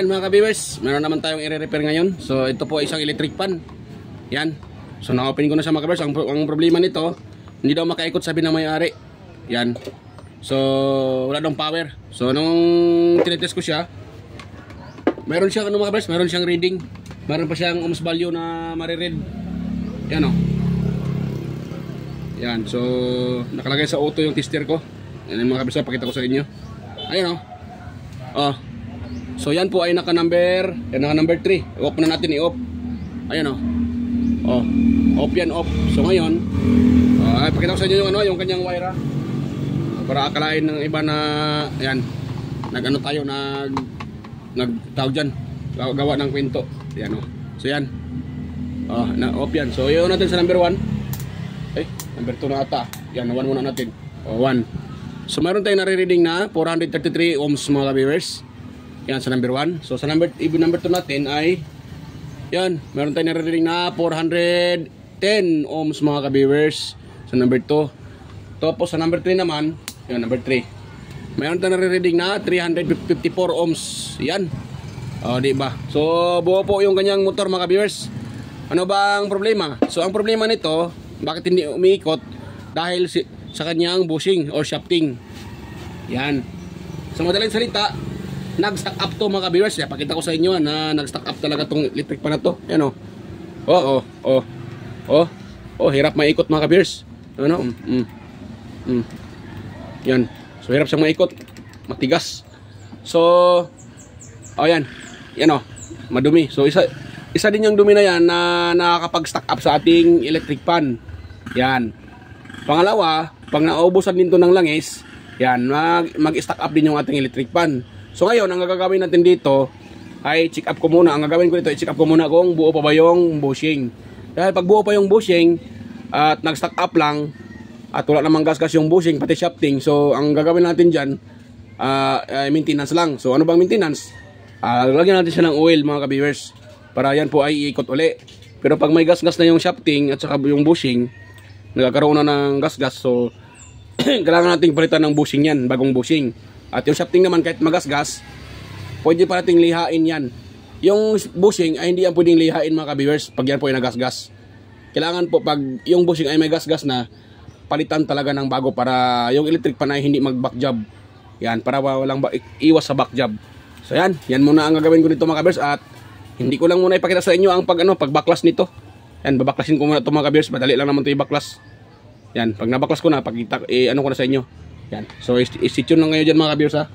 ayan mga ka-viewers, meron naman tayong i-repair ngayon. So ito po isang electric fan. Yan. So na-open ko na siya mga ka-viewers. Ang problema nito, hindi daw makaikot, sabi ng may-ari. Yan. So wala daw power. So nung tinetest ko siya, meron siyang ano mga ka-viewers, meron siyang reading. Meron pa siyang ohms value na mariread. Yan o. Yan. So nakalagay sa auto yung tester ko. Yan mga ka-viewers, pakita ko sa inyo. Ayan o. Oh. So yan po ay naka-number 3. I-off na natin, i-off. Ayan o. Oh. Off yan, off. So ngayon, pakita ko sa inyo yung yung kanyang wire, para akalain ng iba na ayan, nag-ano tayo, nagtawag dyan, gawa ng kwento. Ayan o. So yan. Na-off yan. So yun natin sa number 1. Number 2 na ata. Yan, 1 muna natin. 1. So meron tayong nare-reading na 433 ohms mga ka-viewers. Yan sa number 1. So sa number 2 natin ay yan, meron tayong nare-reading na 410 ohms mga ka-viewers sa number 2. Tapos sa number 3 naman, yan number 3. Meron tayong nare-reading na 354 ohms. Yan. Di ba? So buo po yung kanyang motor mga ka-viewers. Ano ba ang problema? So ang problema nito, bakit hindi umiikot? Dahil sa kanyang bushing or shafting. Yan. Sa madaling salita, nag-stack up to mga ka-viewers. Pakita ko sa inyo na nag-stack up talaga tong electric pan na to. Yan o. Hirap maikot mga ka-viewers. Ano? Yan. So hirap siyang maikot. Matigas. So yan. Yan o. Madumi. So isa din yung dumi na yan na nakakapag-stack up sa ating electric pan. Yan. Pangalawa, pag naubusan din to ng langis, yan, mag-stack up din yung ating electric pan. So ngayon, ang gagawin natin dito ay check up ko muna. Ang gagawin ko dito ay check up ko muna kung buo pa ba yung bushing. Dahil pag buo pa yung bushing at nag-stack up lang at wala namang gas-gas yung bushing pati shafting, so ang gagawin natin dyan maintenance lang. So ano bang maintenance? Lagyan natin siya ng oil mga ka-viewers para yan po ay iikot uli. Pero pag may gas-gas na yung shafting at saka yung bushing, nagkakaroon na ng gas-gas, so kailangan nating palitan ng bushing yan, bagong bushing. At yung shafting naman, kahit magasgas, pwede pa nating lihain yan. Yung bushing ay hindi yan pwedeng lihain mga ka-viewers pag yan po ay nagasgas. Kailangan po pag yung bushing ay may gasgas na, palitan talaga ng bago para yung electric pan ay hindi mag-back job. Yan, para walang iwas sa back job. So yan muna ang gagawin ko dito mga ka-viewers. At hindi ko lang muna ipakita sa inyo ang pag-backlas nito. Yan, babaklasin ko muna ito mga ka-viewers. Madali lang naman ito i-backlas. Yan, pag nabaklas ko na, ano ko na sa inyo. Yan. So i-stay tune lang ngayon dyan mga ka-viewers ha.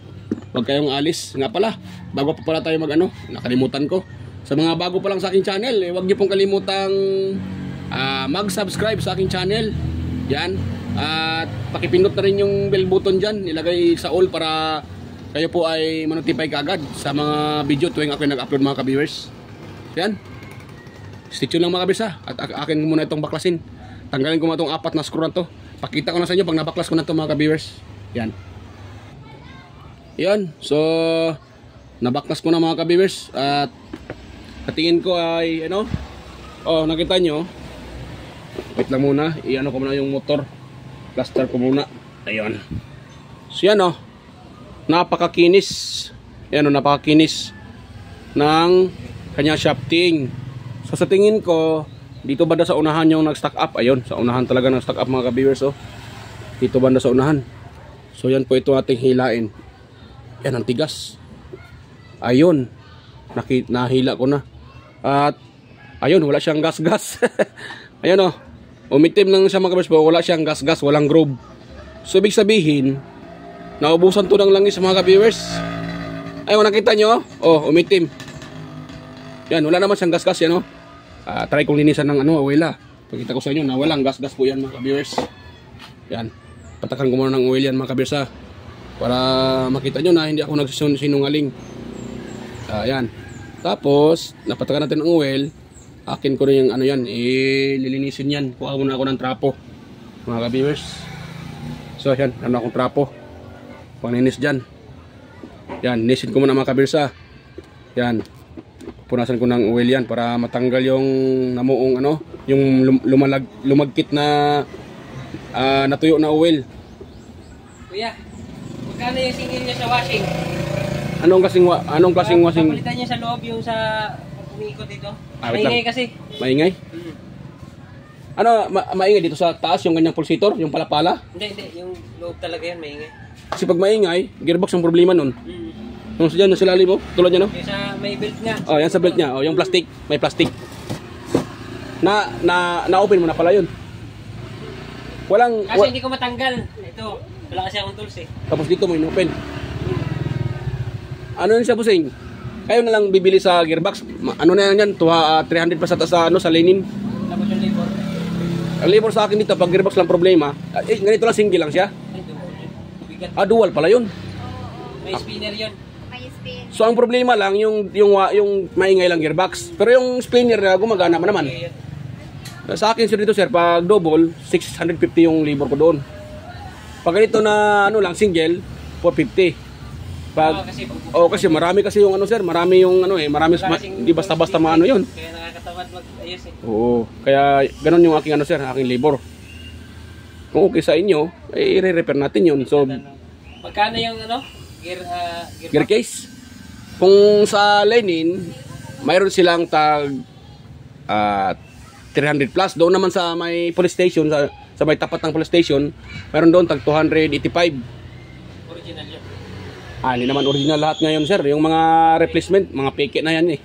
Huwag kayong alis. Nga pala, bago pa pala tayo nakalimutan ko. Sa mga bago pa lang sa aking channel, huwag niyo pong kalimutang mag-subscribe sa aking channel. Yan. At pakipindot na rin yung bell button dyan. Ilagay sa all para kayo po ay manotify kaagad sa mga video tuwing ako nag-upload mga ka-viewers. Yan. Stay tune lang mga ka-viewers ha. At akin muna itong baklasin. Tanggalin ko muna itong 4 na screw na to. Pakita ko na sa inyo pag nabaklas ko na ito mga ka-viewers. Yan. Yan. So nabaklas ko na mga ka-viewers. At katingin ko ay nakita nyo. Wait lang muna. I-ano ko muna yung motor. Plaster ko muna. Ayun. So yan napakakinis. Yan napakakinis ng kanya shafting. So sa tingin ko, dito banda sa unahan yung nag-stack up. Ayun, sa unahan talaga nag-stack up mga ka-viewers. Dito banda sa unahan. So yan po ito ating hilain. Yan ang tigas. Ayun. Nahila ko na. At ayun, wala siyang gas-gas. Ayun umitim lang siya mga ka-viewers. Wala siyang gas-gas, walang groove. So ibig sabihin, naubusan to ng langis mga ka-viewers. Ayun, nakita nyo? Umitim. Yan, wala naman siyang gas-gas yan try kong linisan ng oil Pakita ko sa inyo na walang gas-gas po yan mga ka-viewers. Yan. Patakan ko muna ng oil yan mga ka-viewers para makita nyo na hindi ako nagsinungaling. Yan. Tapos, napatakan natin ng oil. Akin ko rin yung ililinisin yan. Kuha muna ako ng trapo mga ka-viewers. So yan, akong trapo. Panglinis dyan. Yan, linisin ko muna mga ka-viewers Yan. Punasan ko ng oil yan para matanggal yung namuong yung lumagkit na natuyo na oil. Kuya, magkano yung singil niya sa washing? Anong klaseng washing? Papalitan niya sa loob yung sa umiikot dito. Ah, wait lang. Maingay kasi. Maingay? Ano, maingay dito sa taas yung ganyang pulsator, yung palapala? Hindi. Yung loob talaga yan, maingay. Kasi pag maingay, gearbox ang problema nun. Yung dyan, nasa lalim mo, tulad niya, no? Yung sa may belt nga. Oh, yan sa belt niya. Oh, yung plastic, may plastic. Na-open mo na pala yun. Kasi hindi ko matanggal. Ito, wala kasi akong tools eh. Tapos dito mo in-open. Ano yun siya, busing? Kayo na lang bibili sa gearbox. Ano na yan 300 pa sa Lenin. Tapos yung labor. Ang labor sa akin dito, pag gearbox lang problema, ganito lang, single lang siya. Bigat. Dual pala yun. May spinner yun. So ang problema lang yung maingay lang gearbox. Pero yung spinner na gumagana naman. Sa akin sir dito sir, pag double 650 yung labor ko doon. Pag ganito na ano lang single 450. Pag kasi marami kasi yung ano sir, marami yung ano marami hindi basta-basta maano yun. Kaya nakakatamad mag-ayos eh. Oo, kaya ganoon yung aking ano sir, aking labor. Kung okay sa inyo, i-repair natin yun. So magkano yung ano? Gear case? Kung sa Lenin, mayroon silang tag 300 plus. Doon naman sa may police station, sa may tapat ng police station, mayroon doon tag 285. Original yun. Hindi naman original lahat ngayon sir. Yung mga replacement, mga peke na yan eh.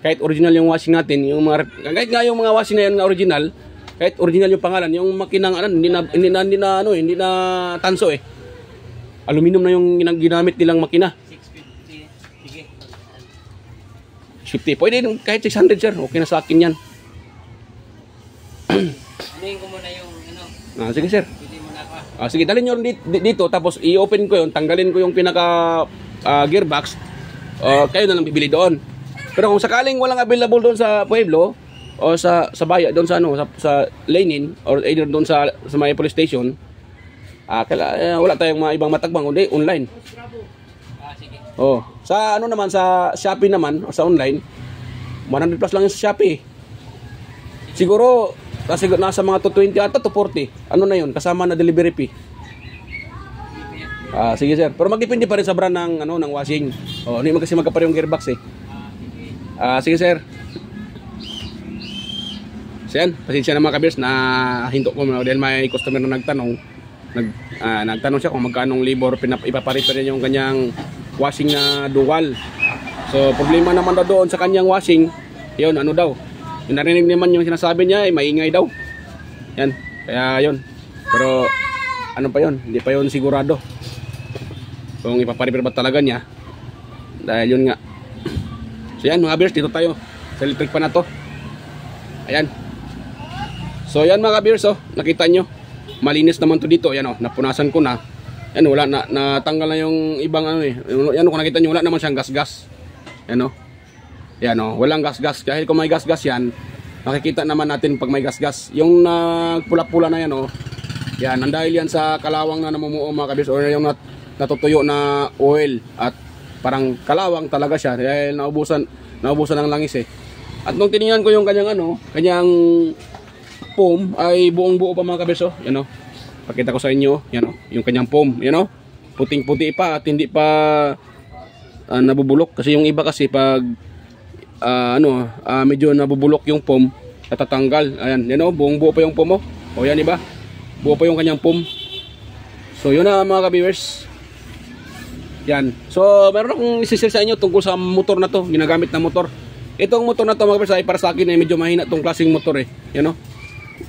Kahit original yung washing natin, kahit nga yung mga washing na yan na original, kahit original yung pangalan, yung makinang hindi na tanso eh. Aluminum na yung ginamit nilang makina. 650. Sige. 50. Pwede kahit 600 sir. Okay na sa akin yan. Anuhin ko muna yung ano. Sige sir. Pwede mo na ako. Sige, dalhin nyo dito. Tapos i-open ko yun. Tanggalin ko yung pinaka gearbox. Kayo na lang bibili doon. Pero kung sakaling walang available doon sa Pueblo o sa Baya, doon sa sa Lenin or either doon sa may police station, wala tayong mga ibang matagbang kundi online. Sige. Sa naman sa Shopee naman o sa online, 100 plus lang yung sa Shopee. Siguro kasi nasa mga 220 ata to 40. Ano na yun? Kasama na delivery fee. Sige sir. Pero magdepende pa rin sa brand ng washing. Hindi kasi magkapare yung gearbox eh. Sige sir. So yan, pasensya na mga kabers na hinto ko dahil may customer na nagtanong siya kung magkano labor ipaparepair niya yung kanyang washing na dual. So problema naman daw doon sa kanyang washing, yun daw. Yung narinig naman yung sinasabi niya ay maingay daw. Yan, kaya yun. Pero ano pa yun, hindi pa yun sigurado kung ipaparepair ba talaga niya. Dahil yun nga. So yan mga kabers, dito tayo sa electric pan na to. Ayan. So yan mga kabers, nakita nyo malinis naman to dito. Yan napunasan ko na. Yan wala na, natanggal na yung ibang yan kung nakita nyo wala naman siyang gas-gas. Yan yan walang gas-gas. Dahil kung may gas-gas yan, makikita naman natin pag may gas-gas. Yung pula-pula na yan yan, dahil yan sa kalawang na namumuo mga kabers, or yung natutuyo na oil at parang kalawang talaga siya dahil naubusan ng langis eh. At nung tiningnan ko yung kanyang kanyang foam ay buong-buo pa mga kabers. Yan pakita ko sa inyo, yan yung kanyang foam, yan puting-puti pa at hindi pa nabubulok kasi yung iba kasi pag medyo nabubulok yung foam, natatanggal. Ayan, yan buong-buo pa yung foam yan iba. Buo pa yung kanyang foam. So yun na mga ka-viewers. Yan. So meron akong isi-share sa inyo tungkol sa motor na to, ginagamit na motor. Itong motor na to mga ka-viewers ay para sa akin ay medyo mahina tong klaseng motor eh. Yan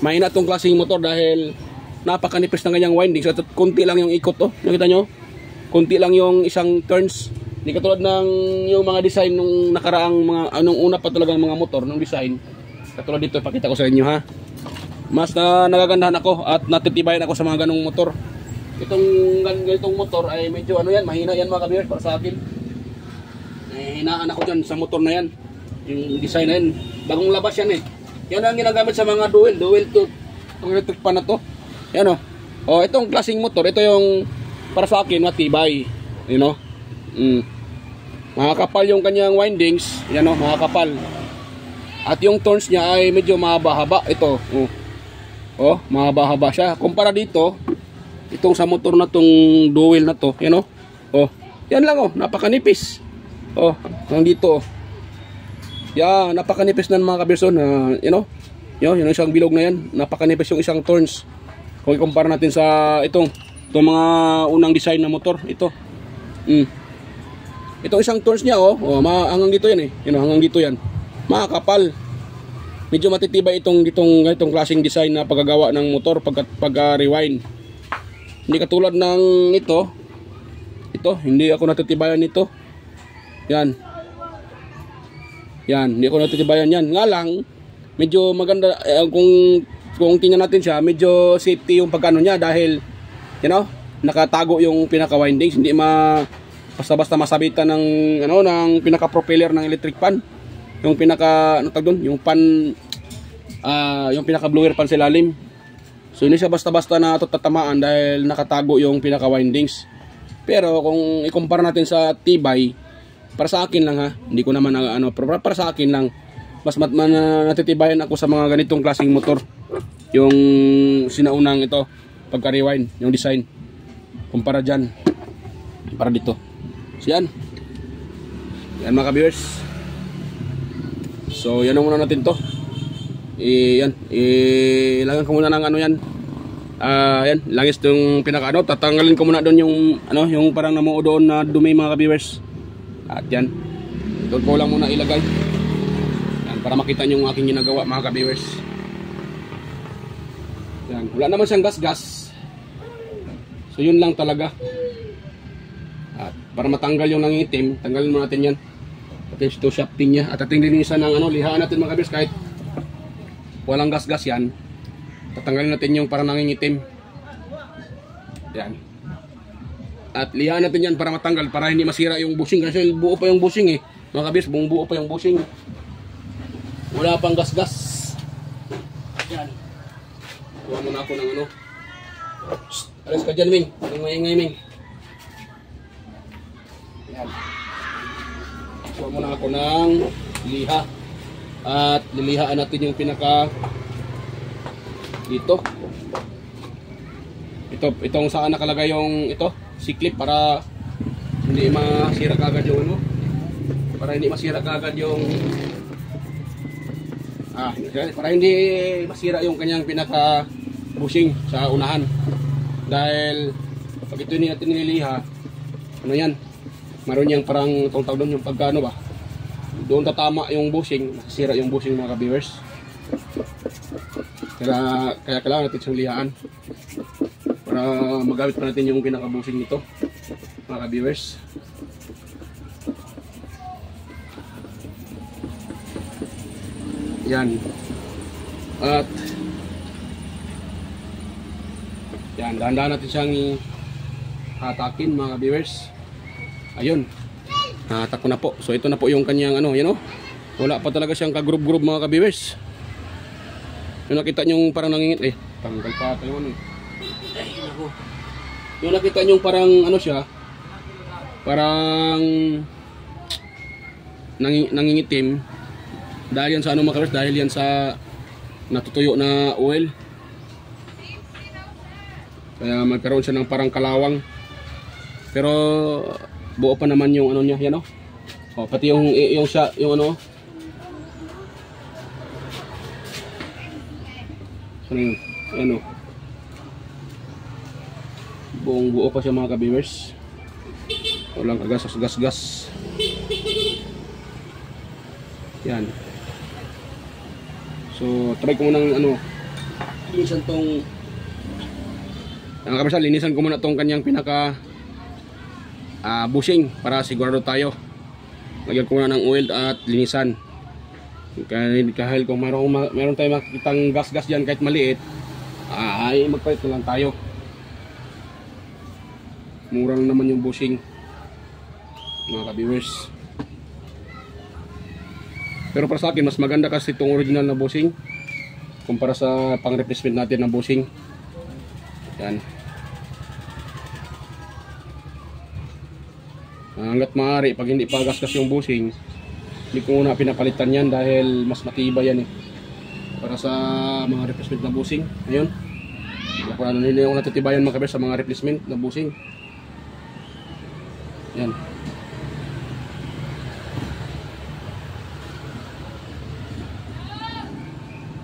mahina tong klaseng motor dahil napakanipis ng kanyang windings at konti lang yung ikot nakita nyo? Konti lang yung isang turns. Hindi katulad ng yung mga design nung nakaraang mga anong una pa talagang mga motor nung design. Katulad dito, pakita ko sa inyo ha. Mas nagagandahan ako at natitibayan ako sa mga ganong motor. Itong ganitong motor ay medyo yan, mahina yan mga ka-viewers para sa akin. Hinaan ako dyan sa motor na yan. Yung design na yan. Bagong labas yan eh. Yan ang ginagamit sa mga dual to electric pan na to. Yan itong klaseng motor, ito yung para sa akin matibay. Makakapal yung kanyang windings. Yan makakapal. At yung turns niya ay medyo mahaba-haba. Ito mahaba-haba siya. Kumpara dito, itong sa motor na tong dual na to, yan Yan lang oh, napakanipis. Oh, hanggang dito oh. Yan, napakanipis na mga kabiyers oh, na, you know, yung isang bilog na yan, napakanipis yung isang turns. Kung i-compare natin sa itong mga unang design na motor, ito. Itong isang turns niya oh, hanggang dito yan eh. You know, hanggang dito yan. Makakapal. Medyo matitibay itong klaseng design na paggagawa ng motor pag-rewind. Hindi katulad ng ito, hindi ako natitibayan nito. Yan. Yan, hindi ako natitibayan yan. Nga lang, medyo maganda, kung tingnan natin siya, medyo safety yung pagkano niya dahil, you know, nakatago yung pinaka-windings. Hindi basta-basta masabitan ng, ng pinaka-propeller ng electric fan. Yung pinaka, yung pan, yung pinaka-blower pan sa ilalim. So hindi siya basta-basta na tatamaan dahil nakatago yung pinaka-windings. Pero kung ikumpara natin sa tibay, para sa akin lang ha, hindi ko naman para sa akin lang, mas natitibayan ako sa mga ganitong klaseng motor. Yung sinaunang ito, pagka-rewind, yung design. Kumpara dyan, para dito. So yan. Yan mga ka-viewers. So yan ang muna natin to. Ilagyan ko muna ng yan. Yan, langis yung pinaka tatanggalin ko muna doon yung yung parang namuo doon na dumi mga ka-viewers. At yan. Doon ko lang muna ilagay. Yan, para makita niyo yung aking ginagawa mga ka-viewers. Yan, wala naman siyang gas-gas. So yun lang talaga. At para matanggal yung nangitim, tanggalin muna natin yan. At ito shafting niya. At ating linisan ng lihaan natin mga ka-viewers kahit walang gas-gas yan. Tatanggalin natin yung parang nangingitim. Yan. At lihaan natin yan para matanggal, para hindi masira yung bushing. Kasi buo pa yung bushing eh. Mga kabis, buo pa yung bushing. Wala pang gas-gas. Yan. Kuha muna ako ng Shhh, alas ka dyan, Ming. Ang maingay, Ming. Yan. Kuha muna ako ng liha. At lilihaan natin yung pinaka dito. Itong saan nakalagay yung si-clip para hindi masira kagad yung para hindi masira kagad yung para hindi masira yung kanyang pinaka bushing sa unahan. Dahil pag ito natin nililiha, yan, maroon yang parang tawag doon yung pagkano ba, doon tatama yung bushing, masira yung bushing mga ka-viewers. Kaya kailangan natin siyang lihaan para magamit pa natin yung pinaka-bushing nito mga ka-viewers. Yan. At yan, dahan-dahan natin siyang hatakin mga ka-viewers. Ayun, hatak ko na po. So ito na po yung kanyang wala pa talaga siyang ka-group mga ka-viewers. Yung nakita nyo parang nangingit tanggal pa tayo yung nakita nyo parang siya, parang nangingitim dahil yan sa mga ka-viewers, dahil yan sa natutuyo na oil. Kaya magkaroon siya ng parang kalawang. Pero buo pa naman yung niya, yan pati yung buong buo pa siya mga ka-viewers. Walang kagas-gas. Yan. So try ko munang linisan tong linisan ko muna tong kanyang pinaka bushing para sigurado tayo. Lagyan ko muna ng oil at linisan. Kahit kung meron tayong makikitang gas-gas dyan kahit maliit, ay magpalit na lang tayo. Mura lang naman yung bushing mga ka-viewers. Pero para sa akin mas maganda kasi itong original na bushing kumpara sa pang replacement natin na bushing. Yan. Hanggat maaari, pag hindi pa gas-gas yung bushing, hindi ko muna pinapalitan yan dahil mas matibay yan para sa mga replacement na bushing. Ayun, hindi ako natitibayan mga ka-viewers sa mga replacement na bushing. Yan.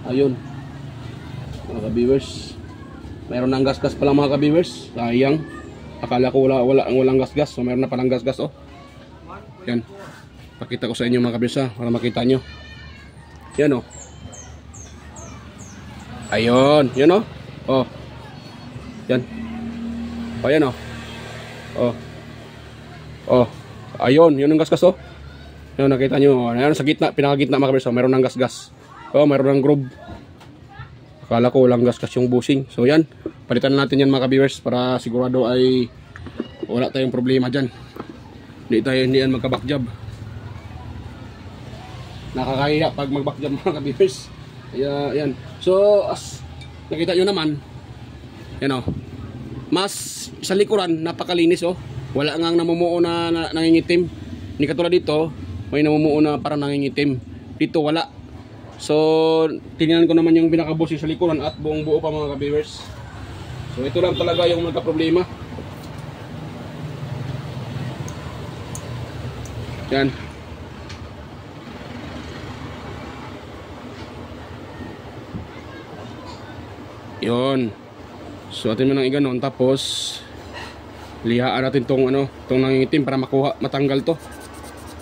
Ayun. Mga ka-viewers. Mayroon ng gas-gas pala mga ka-viewers. Sayang. Akala ko walang gas-gas. So mayroon na palang gas-gas oh. Yan. Pakita ko sa inyo mga ka-viewers para makita nyo. Yan oh. Ayun. Yan oh. Oh. Yan. Oh yan oh. Oh. Oh. Ayun. Yun ang gas-gas oh. Yan nakita nyo. Ayun sa gitna. Pinakagitna mga ka-viewers. Mayroon ng gas-gas. Oh, mayroon ng groove. Akala ko walang gas-gas yung bushing. So yan, palitan natin yan mga ka-viewers para sigurado ay wala tayong problema dyan. Hindi yan magka-backjob. Nakakahiya pag mag-backjob mga ka-viewers. Kaya yan. So as nakita nyo naman, yan o. Mas sa likuran, napakalinis o. Wala ngang namumuo na nangingitim. Hindi katulad dito, may namumuo na parang nangingitim. Dito wala. So, tingnan ko naman yung pinaka-bushing sa likuran at buong buo pa mga ka-viewers. So, ito lang talaga yung magka-problema. Yan. Yun. So, atin mo nang iganon. Tapos, lihaan natin tong nangingitim para matanggal to.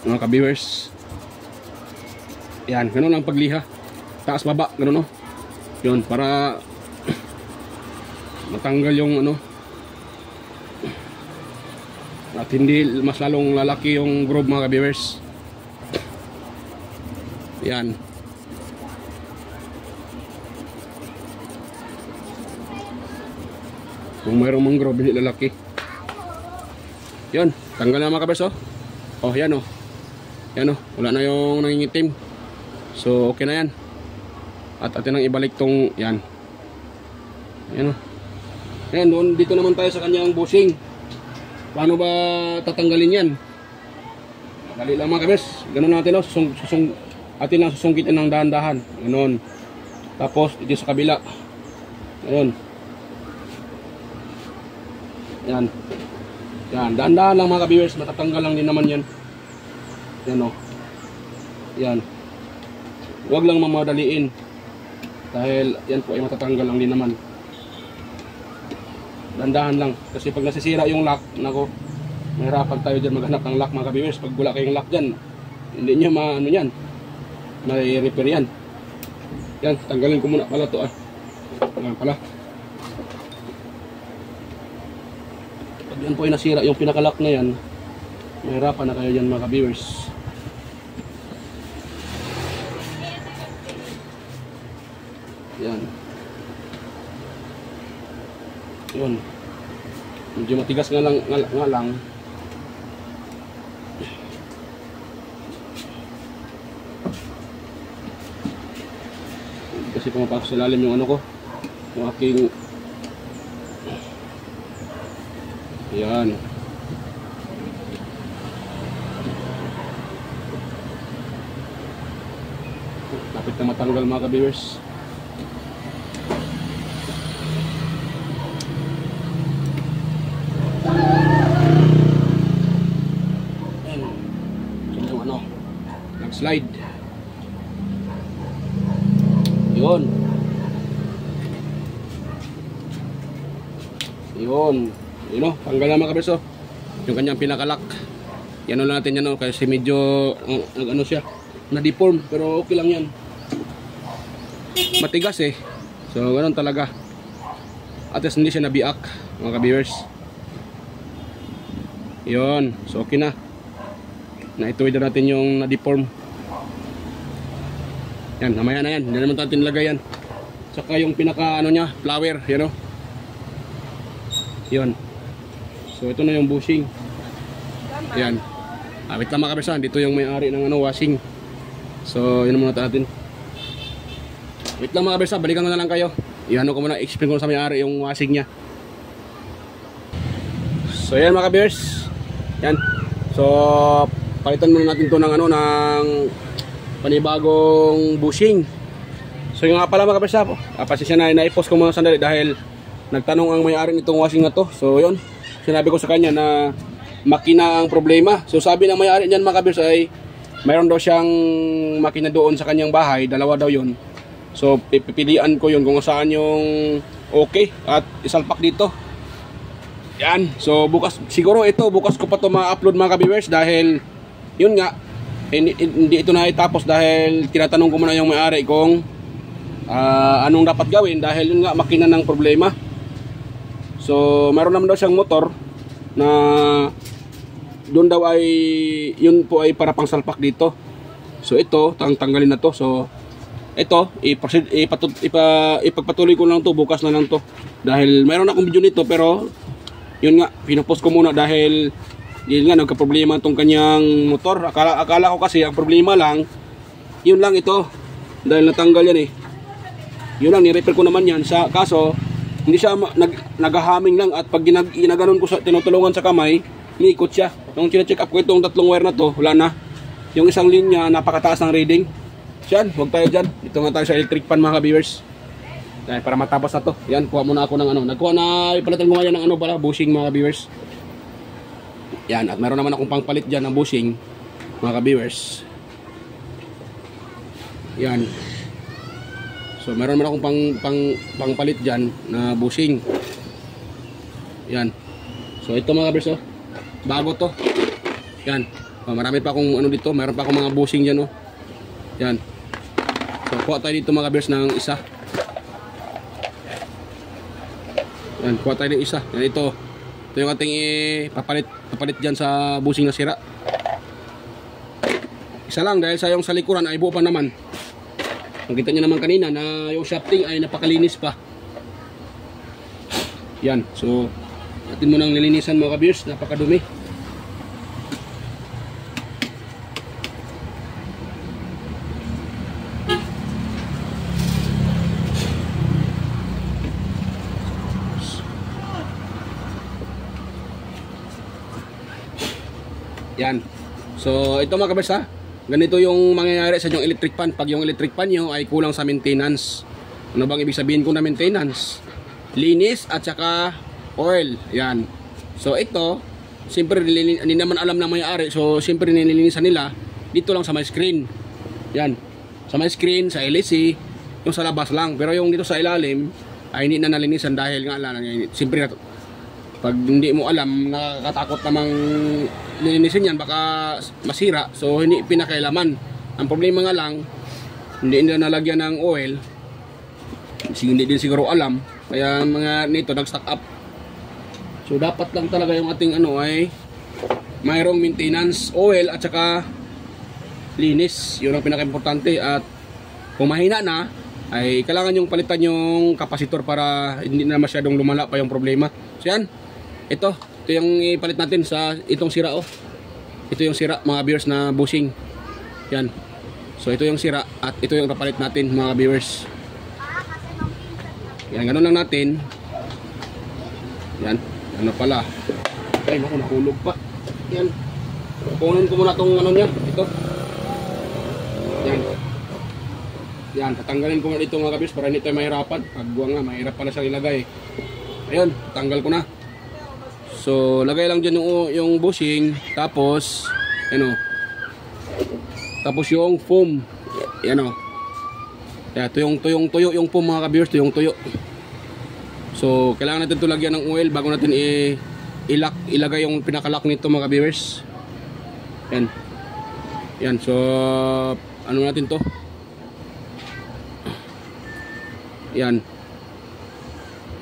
Mga ka-viewers. Yan, ganun lang pagliha. Taas baba, ganun no. Yun, para matanggal yung at hindi mas lalong lalaki yung groove mga ka-viewers. Yan. Kung mayroong mang groove, hindi lalaki. Yun, tanggal na mga ka-viewers oh. Oh, yan oh. Yan oh, wala na yung nangingitim. So okay na yan. At atin nang ibalik tong yan. Ayan o. Ayan, doon, dito naman tayo sa kanyang bushing. Paano ba tatanggalin yan? Dali lang mga kabers. Ganun natin o. Atin lang susungkitin ng dahan-dahan. Ganun. Tapos dito sa kabila. Ayun. Yan. Yan. Dahan-dahan lang mga kabers. Matatanggal lang din naman yan. Yan o. Yan. Huwag lang mamadaliin dahil yan po ay matatanggal lang din naman. Dandahan lang kasi pag nasisira yung lock, nako, mahirapan tayo dyan maghanap ng lock mga ka-viewers. Pag wala kayong lock dyan, hindi nyo maano yan, may repair yan. Yan, tanggalin ko muna pala to yan pala. Pag yan po ay nasira yung pinaka-lock na yan, mahirapan na kayo dyan mga ka-viewers. Yan. Yun. Medyo matigas nga lang. Kasi pumapasok sa lalim yung ko. Yung aking yan. Lapit na matanggal mga ka-viewers. Slide. Yun. Yun. Yun o. Tanggal na mga kabeso. Yung kanyang pinakalak. Yan lang natin yan o. Kasi medyo siya. Na-deform. Pero okay lang yan. Matigas eh. So ganoon talaga. At least hindi siya nabiak mga ka-viewers. Yun. So okay na. Na-ituwid na natin yung na-deform. Yan, namaya na yan. Hindi naman natin nilagay yan. Saka yung pinaka niya, flower, yan o. Yun. So ito na yung bushing. Yan. Wait lang mga kabersan, dito yung may-ari ng washing. So yun muna natin. Wait lang mga kabersan, balikan ko na lang kayo. Iyan ko muna, explain ko sa may-ari yung washing niya. So yan mga kabers. Yan. So palitan muna natin to ng ng panibagong bushing. So yung nga pala mga kabersa, pasensya na, na-post ko muna sandali dahil nagtanong ang may-ari nitong washing na to. So yun, sinabi ko sa kanya na makina ang problema. So sabi ng may-ari niyan mga kabiyers ay mayroon daw siyang makina doon sa kanyang bahay, dalawa daw yun. So pipilian ko yun kung saan yung okay at isalpak dito. Yan, so bukas, siguro ito, bukas ko pa ito ma-upload mga kabiyers dahil yun nga, hindi ito na itapos dahil tinatanong ko muna yung may-ari kung anong dapat gawin dahil yun nga, makina ng problema. So mayroon naman daw siyang motor na doon daw ay yun po ay para pang salpak dito. So ito tanggalin na to. So ito ipagpatuloy ko lang to, bukas na lang to dahil mayroon akong video nito pero yun nga pinopost ko muna dahil yun nga nagka-problema tong kanyang motor. Akala ko kasi ang problema lang yun lang ito dahil natanggal yan yun lang, ni-repair ko naman yan kaso hindi siya naghahaming lang at pag ginaganon ko sa tinutulungan sa kamay niikot siya. Nung check up ko itong tatlong wire na to, wala na. Yung isang linya, napakataas ng reading. Yan, huwag tayo dyan. Dito nga tayo sa electric pan mga ka-viewers. Dahil para matapos na to. Yan, kuha muna ako ng nagkuha na, ipalitan ko nga yan ng bushing mga ka-viewers. Yan, at meron naman akong pangpalit dyan ng bushing mga ka-viewers. Yan. So, meron naman akong pangpalit dyan na bushing. Yan. So, ito mga ka-viewers bago to. Yan. Marami pa akong dito. Mayroon pa akong mga bushing dyan Yan. So kuha tayo dito mga kabers ng isa. Yan. Kuha tayo ng isa. Yan ito. Ito yung ating papalit dyan sa bushing na sira. Isa lang dahil sa yung sa likuran ay buo pa naman. Nakita nyo naman kanina na yung shafting ay napakalinis pa. Yan. So natin mo nang nilinisan mga kabers. Napakadumi. Yan. So ito mga kabers ganito yung mangyayari sa inyong electric pan pag yung electric pan nyo ay kulang sa maintenance. Ano bang ibig sabihin ko na maintenance? Linis at saka oil. Yan. So ito, siyempre hindi naman alam ng may-ari. So siyempre nililinisan nila dito lang sa may screen. Yan. Sa may screen, sa LEC, yung sa labas lang. Pero yung dito sa ilalim ay hindi na nalinisan dahil nga siyempre pag hindi mo alam, nakakatakot namang lilinisin yan, baka masira. So hindi pinakailaman. Ang problema nga lang, hindi nila nalagyan ng oil. Hindi din siguro alam. Kaya mga nito nag-stock up. So dapat lang talaga yung ating ay mayroong maintenance, oil at saka linis. Yun ang pinaka-importante. At kung mahina na, ay kailangan yung palitan yung kapasitor para hindi na masyadong lumala pa yung problema. So yan. Ito yung ipalit natin sa itong sira Ito yung sira mga viewers na bushing. Yan. So ito yung sira at ito yung kapalit natin mga viewers. Yan, ganun lang natin. Yan. Ano pala? Ay, naku, nahulog pa. Yan. Kunin ko muna itong niya. Ito. Yan. Yan, tatanggalin ko nga dito mga viewers para hindi tayo mahirapan. Pagbuwa nga, mahirap pala siyang ilagay. Ayun, tanggal ko na. So, lagay lang dyan yung bushing. Tapos, tapos yung foam. Yan tuyong-tuyo yung foam mga ka-viewers. Tuyong-tuyo. So, kailangan natin ito lagyan ng oil bago natin ilagay yung pinakalock nito mga ka-viewers. Yan. Yan. So, ano natin to? Yan.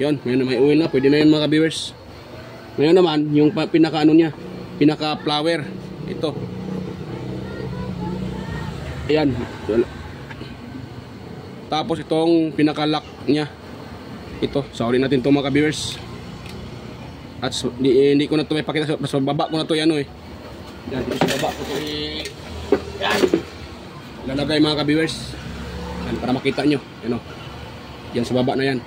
Yan. May oil na. Pwede na yan mga ka-viewers. Ngayon naman, yung pinaka flower, ito. Ayan. Tapos itong pinaka-lock niya. Ito, sorry natin ito mga ka-viewers. At hindi ko na ito may pakita sa baba ko na ito yan Yan, sa baba ko ito yan. Lalagay mga ka-viewers. Yan, para makita nyo. Yan sa baba na yan.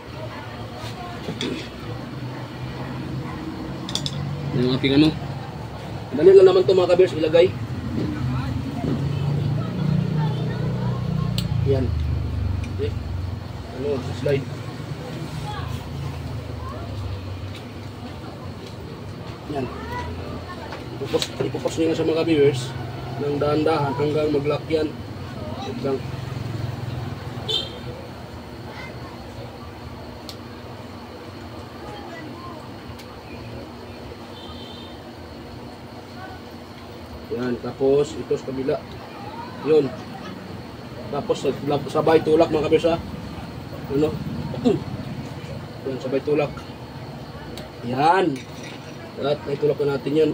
Yung aking dali lang naman ito mga ka-viewers ilagay. Yan. Okay. Slide. Yan. ipupos nyo na sa mga viewers ng dahan-dahan hanggang mag-lock yan. Hanggang yan, tapos ito sa kabila. Yun. Tapos sabay tulak mga kabisa. Ano? Yan, sabay tulak. Yan. At naitulak na natin yan.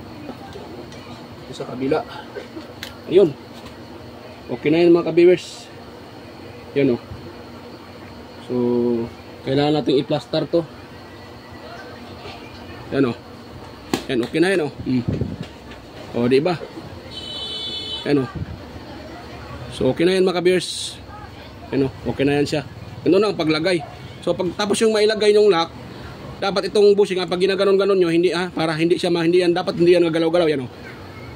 Ito sa kabila. Ayun. Okay na yan mga kabibers. Yan o. So, kailangan natin i-plaster to. Yan o. Yan, okay na yan o. O, diba? Yan o. So okay na yan mga kabiyers. Yan o, okay na yan siya. Ito na ang paglagay. So pag tapos yung mailagay yung lock, dapat itong bushing pag ginaganon-ganon nyo, hindi para hindi siya hindi yan, dapat hindi yan magagalaw-galaw yan o.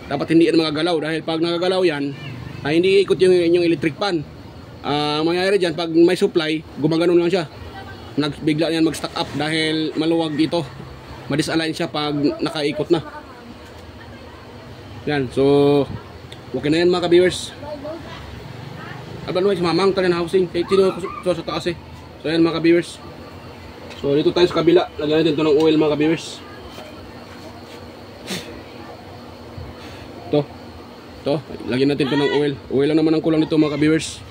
Dapat hindi yan magagalaw dahil pag nagagalaw yan, hindi ikot yung inyong electric pan. Mangyayari dyan, pag may supply, gumaganon lang siya. Bigla yan mag-stack up dahil maluwag dito. Madisalign siya pag nakaikot na. Yan, so okay na yan mga ka-viewers. Abanway, mamang tayo na housing. Kahit sino sa taas eh. So yan mga ka-viewers. So dito tayo sa kabila. Lagyan natin ito ng oil mga ka-viewers. Ito. Lagyan natin ito ng oil. Oil lang naman ang kulang nito mga ka-viewers.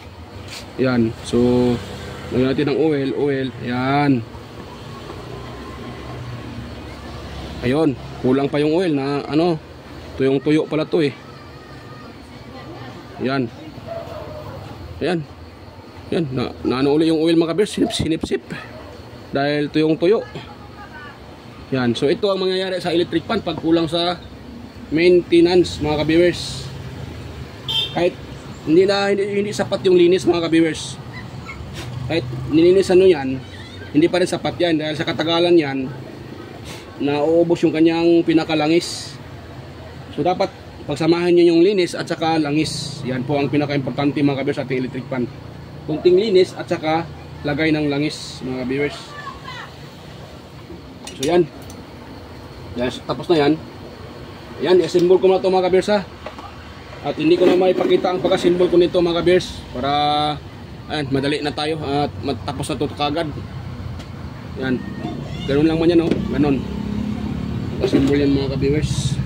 Yan. So lagyan natin ng oil. Yan. Ayun. Kulang pa yung oil na ano. Tuyong-tuyo pala to eh. Yan. Ayan. Yan. Naano uli yung oil mga kabers. Sinip-sip. Dahil tuyong-tuyo. Yan. So ito ang mangyayari sa electric pan pag kulang sa maintenance mga kabers. Kahit hindi sapat yung linis mga kabers. Kahit nilinisan nyo yan, hindi pa rin sapat yan. Dahil sa katagalan yan, nauubos yung kanyang pinakalangis. So dapat pagsamahan nyo yung linis at saka langis. Yan po ang pinaka-importante mga kabers sa ating electric pan. Kunting linis at saka lagay ng langis mga kabers. So yan. Tapos na yan. Yan, i-assemble ko na ito mga kabers ha. At hindi ko na maipakita ang pag-assemble ko nito mga kabers. Para madali na tayo at matapos na ito kagad. Yan. Ganun lang man yan o. Ganun. Assemble yan mga kabers.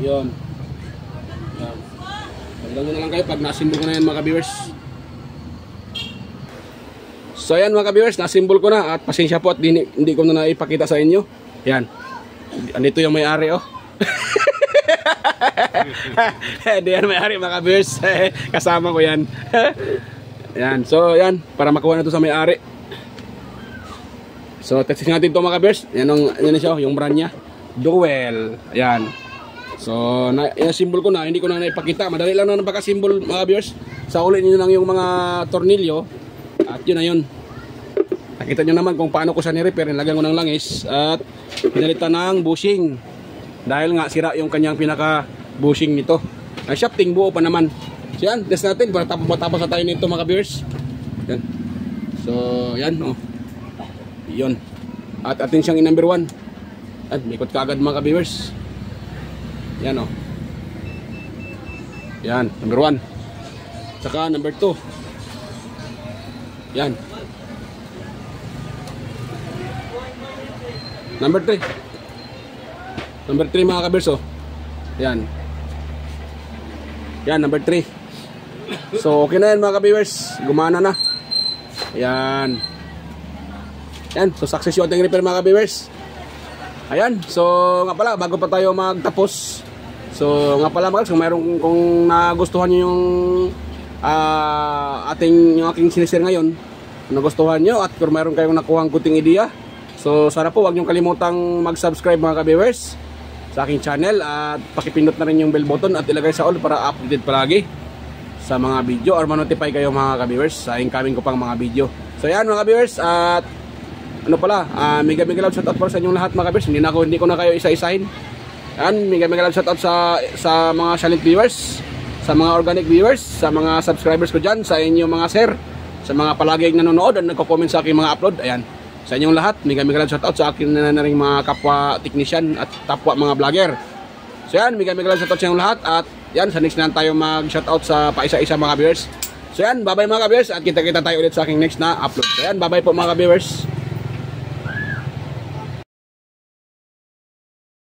Yun. Yan. Hanggang na lang kayo pag na-assemble ko na yan mga ka-viewers. So yan mga ka-viewers, na-assemble ko na at pasensya po at hindi ko na naipakita sa inyo. Yan. Andito yung may-ari oh. Hindi yan may-ari mga ka-viewers. Kasama ko yan. Yan. So yan, para makuha na ito sa may-ari. So testing natin ito mga ka-viewers. Yan siya, yung brand niya. Duel. Yan. So, i-symbol ko na, hindi ko na naipakita. Madali lang na pagka-symbol mga viewers. Sa uli niyo lang yung mga tornilyo. At yun na yun. Nakita nyo naman kung paano ko siya ni-repair. Nilagyan ko ng langis at pinalitan ng bushing. Dahil nga sira yung kanyang pinaka-bushing nito. Ang shafting buo pa naman. So yan, test natin para tapos na tayo nito mga viewers. Yan. So, yan oh. Yun. At atin siyang number 1. At may ikot kaagad mga viewers. Yan o. Yan, number 1. Saka number 2. Yan. Number 3. Number 3 mga kabers o. Yan. Yan, number 3. So, okay na yan mga kabers. Gumana na. Yan. Yan, so success yung ating repair mga kabers. Ayan, so nga pala, bago pa tayo magtapos. So nga pala mga kung nagustuhan niyo yung yung aking sinishare ngayon, nagustuhan niyo at kung mayroon kayong nakuhang kuting ideya, so sana po wag niyo kalimutang mag-subscribe mga ka-viewers sa aking channel at pakipindot na rin yung bell button at ilagay sa all para updated palagi sa mga video or ma-notify kayo mga ka-viewers sa incoming ko pang mga video. So yan mga ka-viewers at ano pala, mega love shoutout po sa inyong lahat mga ka-viewers. Hindi ko na kayo isa-isahin. Yan, mega love shoutout sa mga silent viewers, sa mga organic viewers, sa mga subscribers ko dyan, sa inyo mga sir, sa mga palaging nanonood at nagko-comment sa aking mga upload. Ayan. sa inyong lahat. Mega shoutout sa akin na rin mga kapwa technician at kapwa mga vlogger. So yan, mega shoutout sa inyong lahat. At yan, sa next na tayo mag-shoutout sa paisa-isa mga viewers. So yan, bye-bye mga viewers. At kita-kita tayo ulit sa aking next na upload. So yan, bye-bye po mga viewers.